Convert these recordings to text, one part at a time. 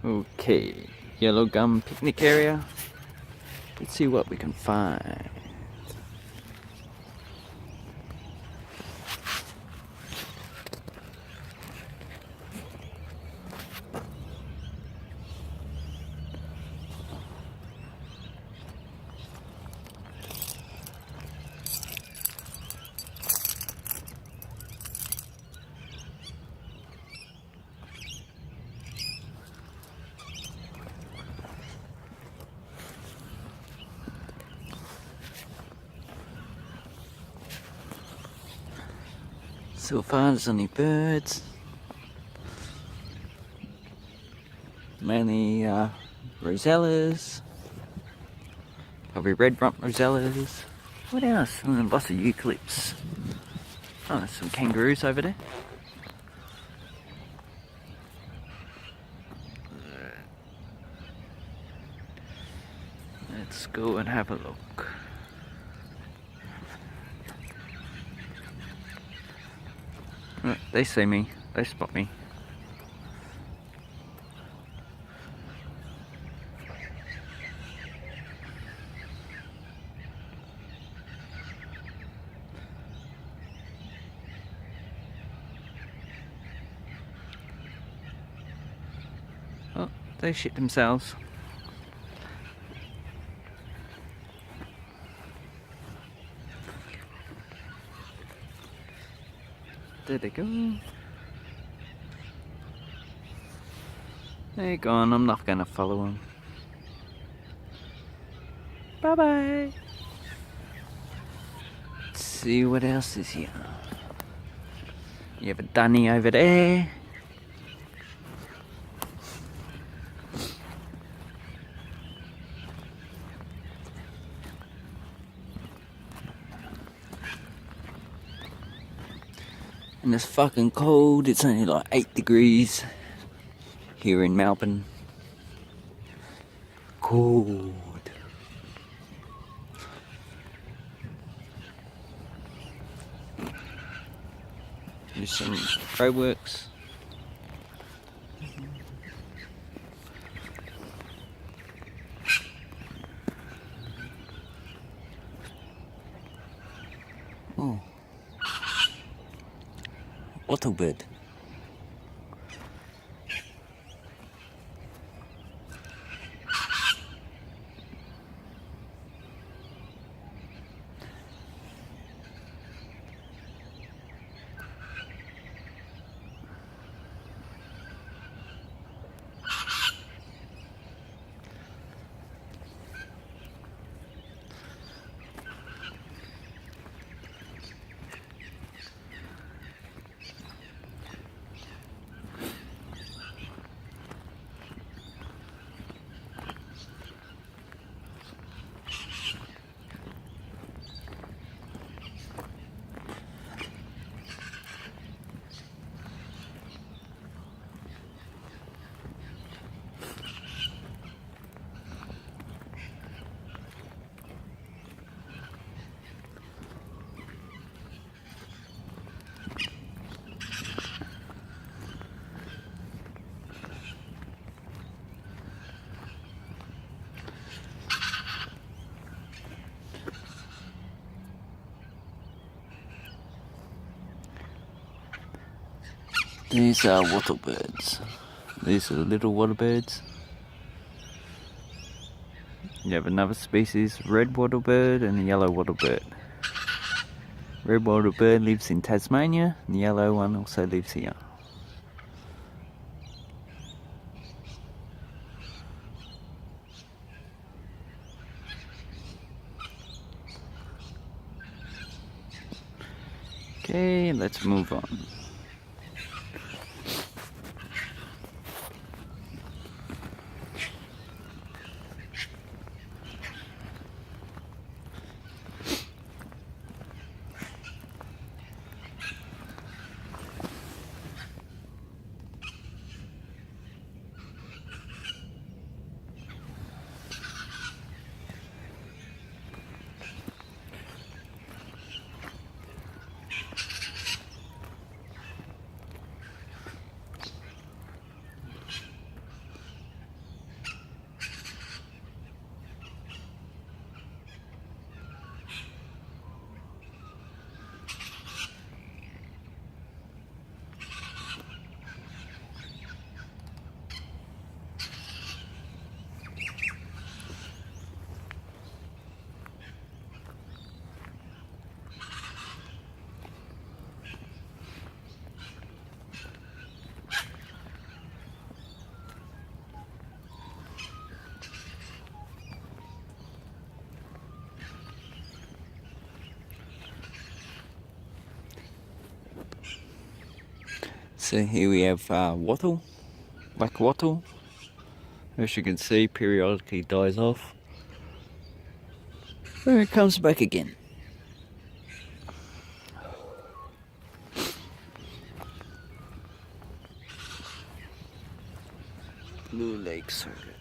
Okay, yellow gum picnic area. Let's see what we can find. So far there's only birds, mainly rosellas, probably red rump rosellas. What else? Lots of eucalypts. Oh, there's some kangaroos over there. Let's go and have a look. Oh, they see me, they spot me. Oh, they shit themselves. There they go. They're gone, I'm not gonna follow them. Bye bye. Let's see what else is here. You have a dunny over there. And it's fucking cold, it's only like 8 degrees here in Melbourne. Cold. There's some roadworks. Oh. Wattlebird. These are wattlebirds. These are the little wattlebirds. You have another species, red wattlebird and a yellow wattlebird. Red wattlebird lives in Tasmania, and the yellow one also lives here. Okay, let's move on. So here we have wattle, black wattle. As you can see, periodically dies off. And it comes back again. Blue Lake Circuit.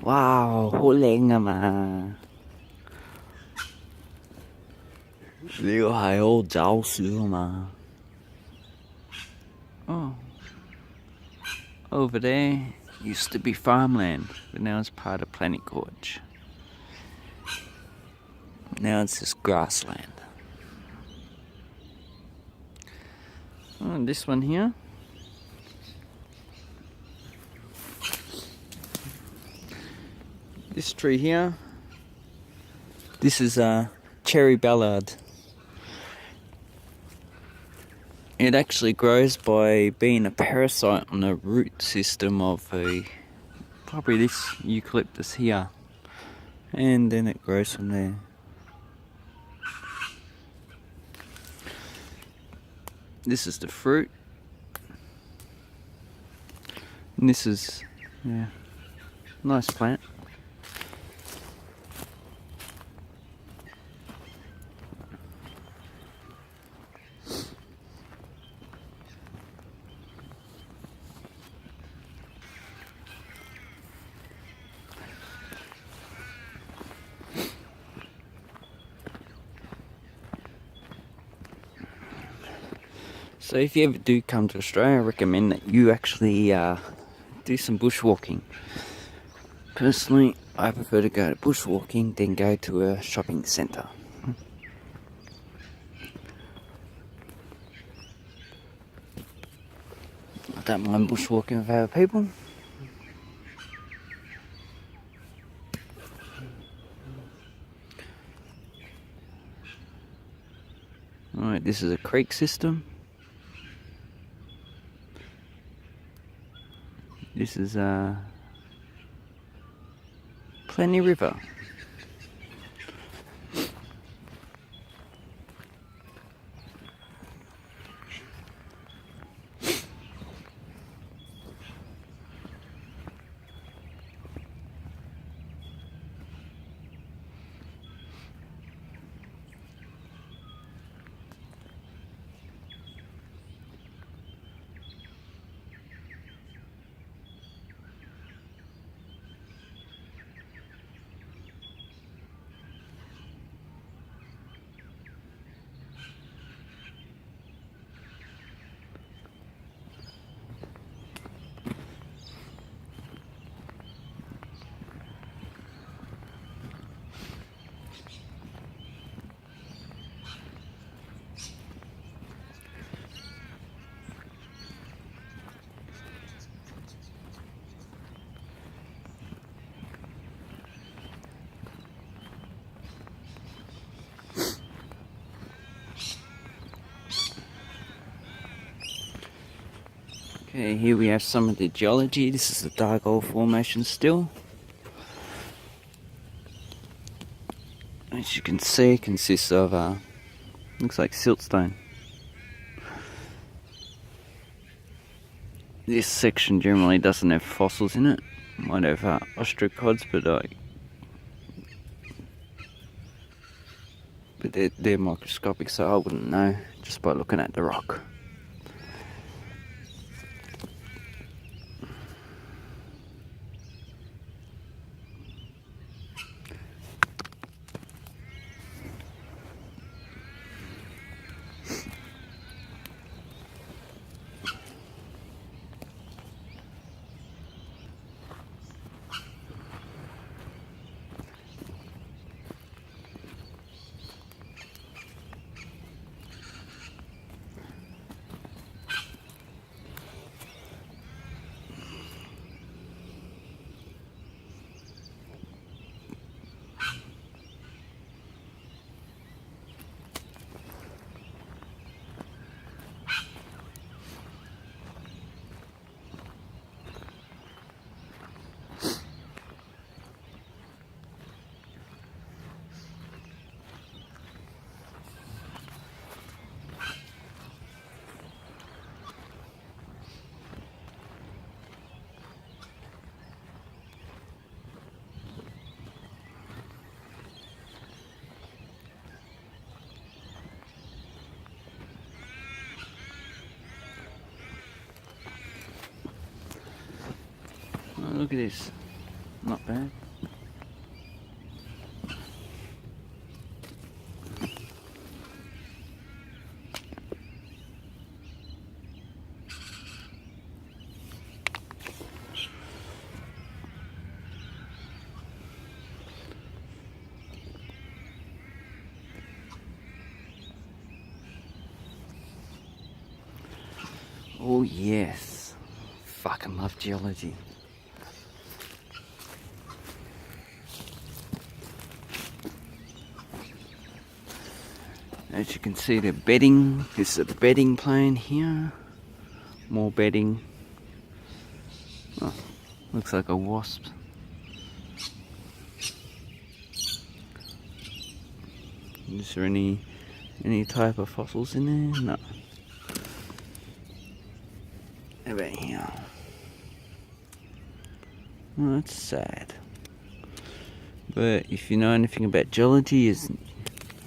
Wow, hổ len à mà. Liệu hài ô giáo sữa mà. Oh. Over there used to be farmland, but now it's part of Planet Gorge. Now it's just grassland. Oh, and this one here. This tree here. This is a cherry ballard. It actually grows by being a parasite on the root system of probably this eucalyptus here, and then it grows from there. This is the fruit, and this is, yeah, nice plant. So if you ever do come to Australia, I recommend that you actually do some bushwalking. Personally, I prefer to go to bushwalking than go to a shopping centre. I don't mind bushwalking with other people. Alright, this is a creek system. This is Plenty River. Okay, here we have some of the geology. This is the Dargol Formation still. As you can see, it consists of, looks like siltstone. This section generally doesn't have fossils in it. Might have ostracods, but they're microscopic, so I wouldn't know just by looking at the rock. Oh, look at this. Not bad. Oh yes. Fucking love geology. As you can see, the bedding, this is the bedding plane here. More bedding. Oh, looks like a wasp. Is there any type of fossils in there? No. How about here? Well, that's sad. But if you know anything about geology,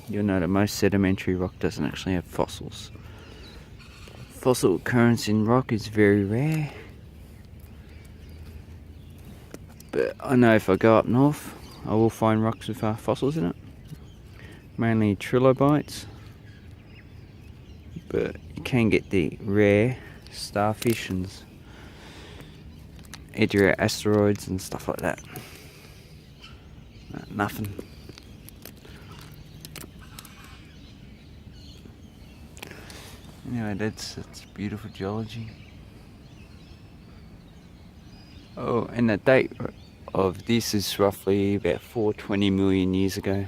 you'll know that most sedimentary rock doesn't actually have fossils. Fossil occurrence in rock is very rare. But I know if I go up north, I will find rocks with fossils in it. Mainly trilobites. But you can get the rare starfish and asteroids and stuff like that. Nothing. Anyway, that's beautiful geology. Oh, and the date of this is roughly about 420 million years ago.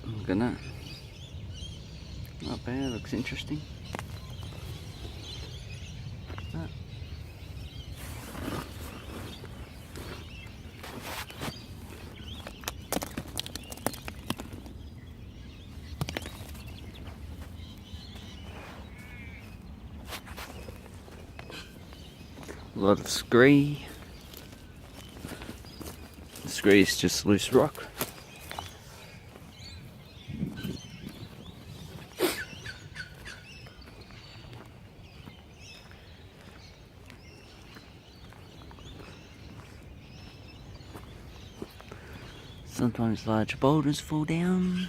Look at that. Not bad, looks interesting. Ah. A lot of scree. Scree is just loose rock. Sometimes large boulders fall down.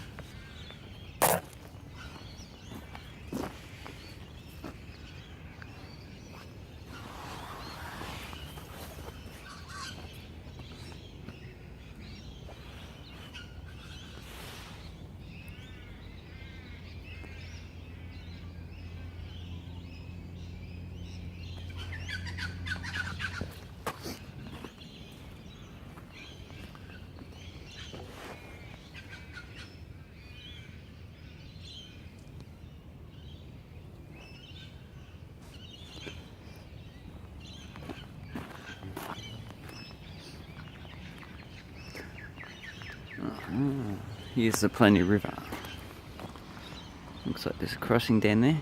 Here's the Plenty River. Looks like there's a crossing down there.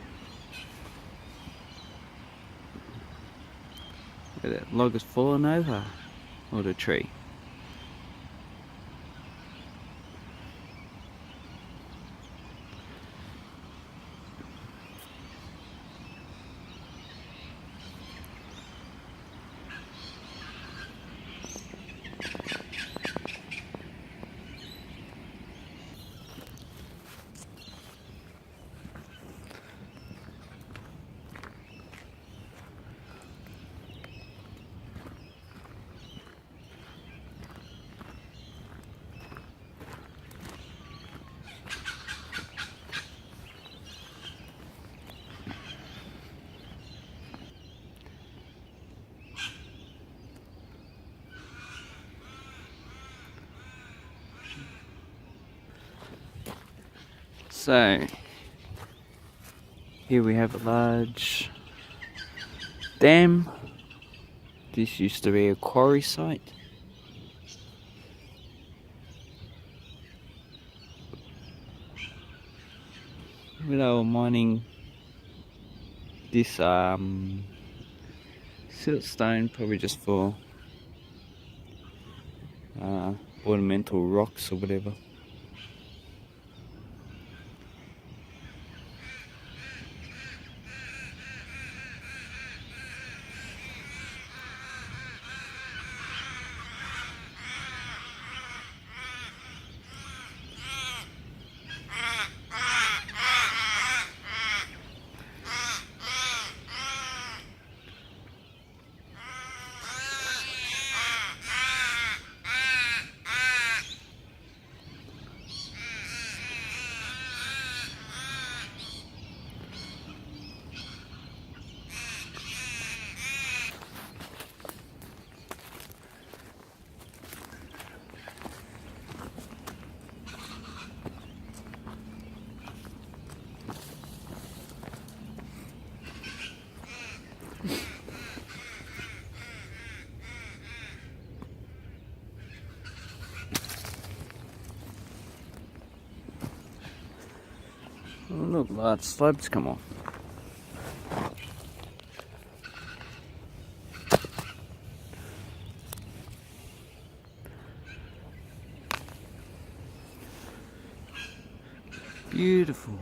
Where that log has fallen over, or the tree. So, here we have a large dam. This used to be a quarry site. They were mining this siltstone, probably just for ornamental rocks or whatever. Oh, look, large slabs come off. Beautiful.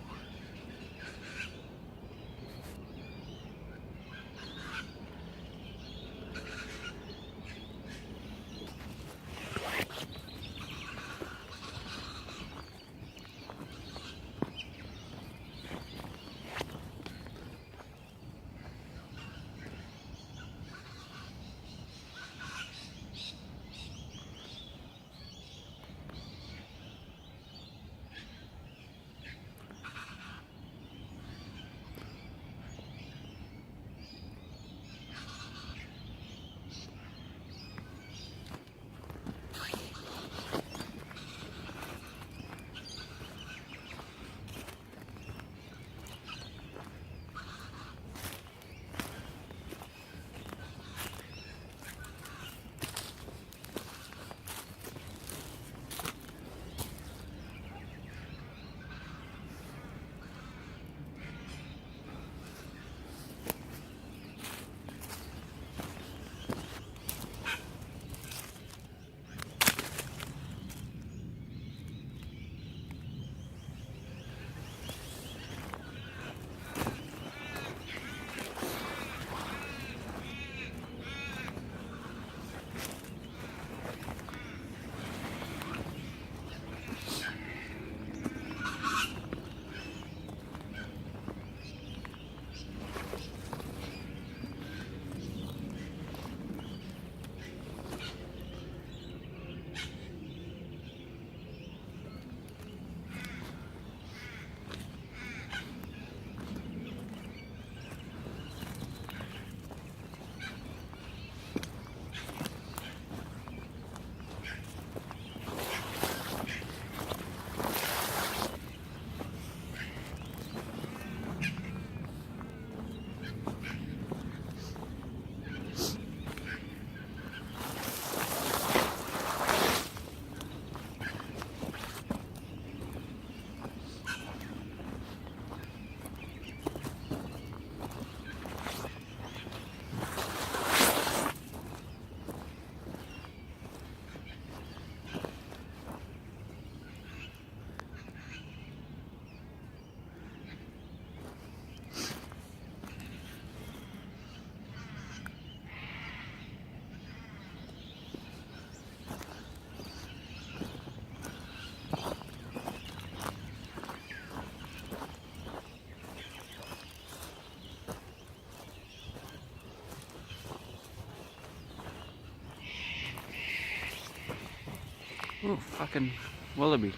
Oh, fucking wallaby.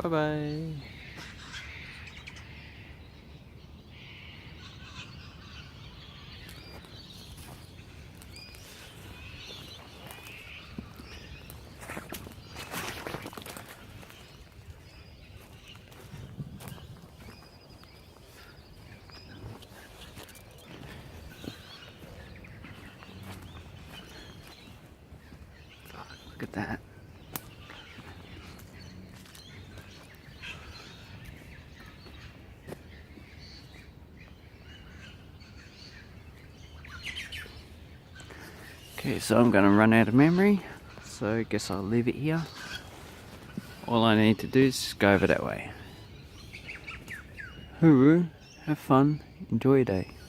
Bye-bye. Look at that. Okay, so I'm going to run out of memory, so I guess I'll leave it here. All I need to do is just go over that way. Hooroo, have fun, enjoy your day.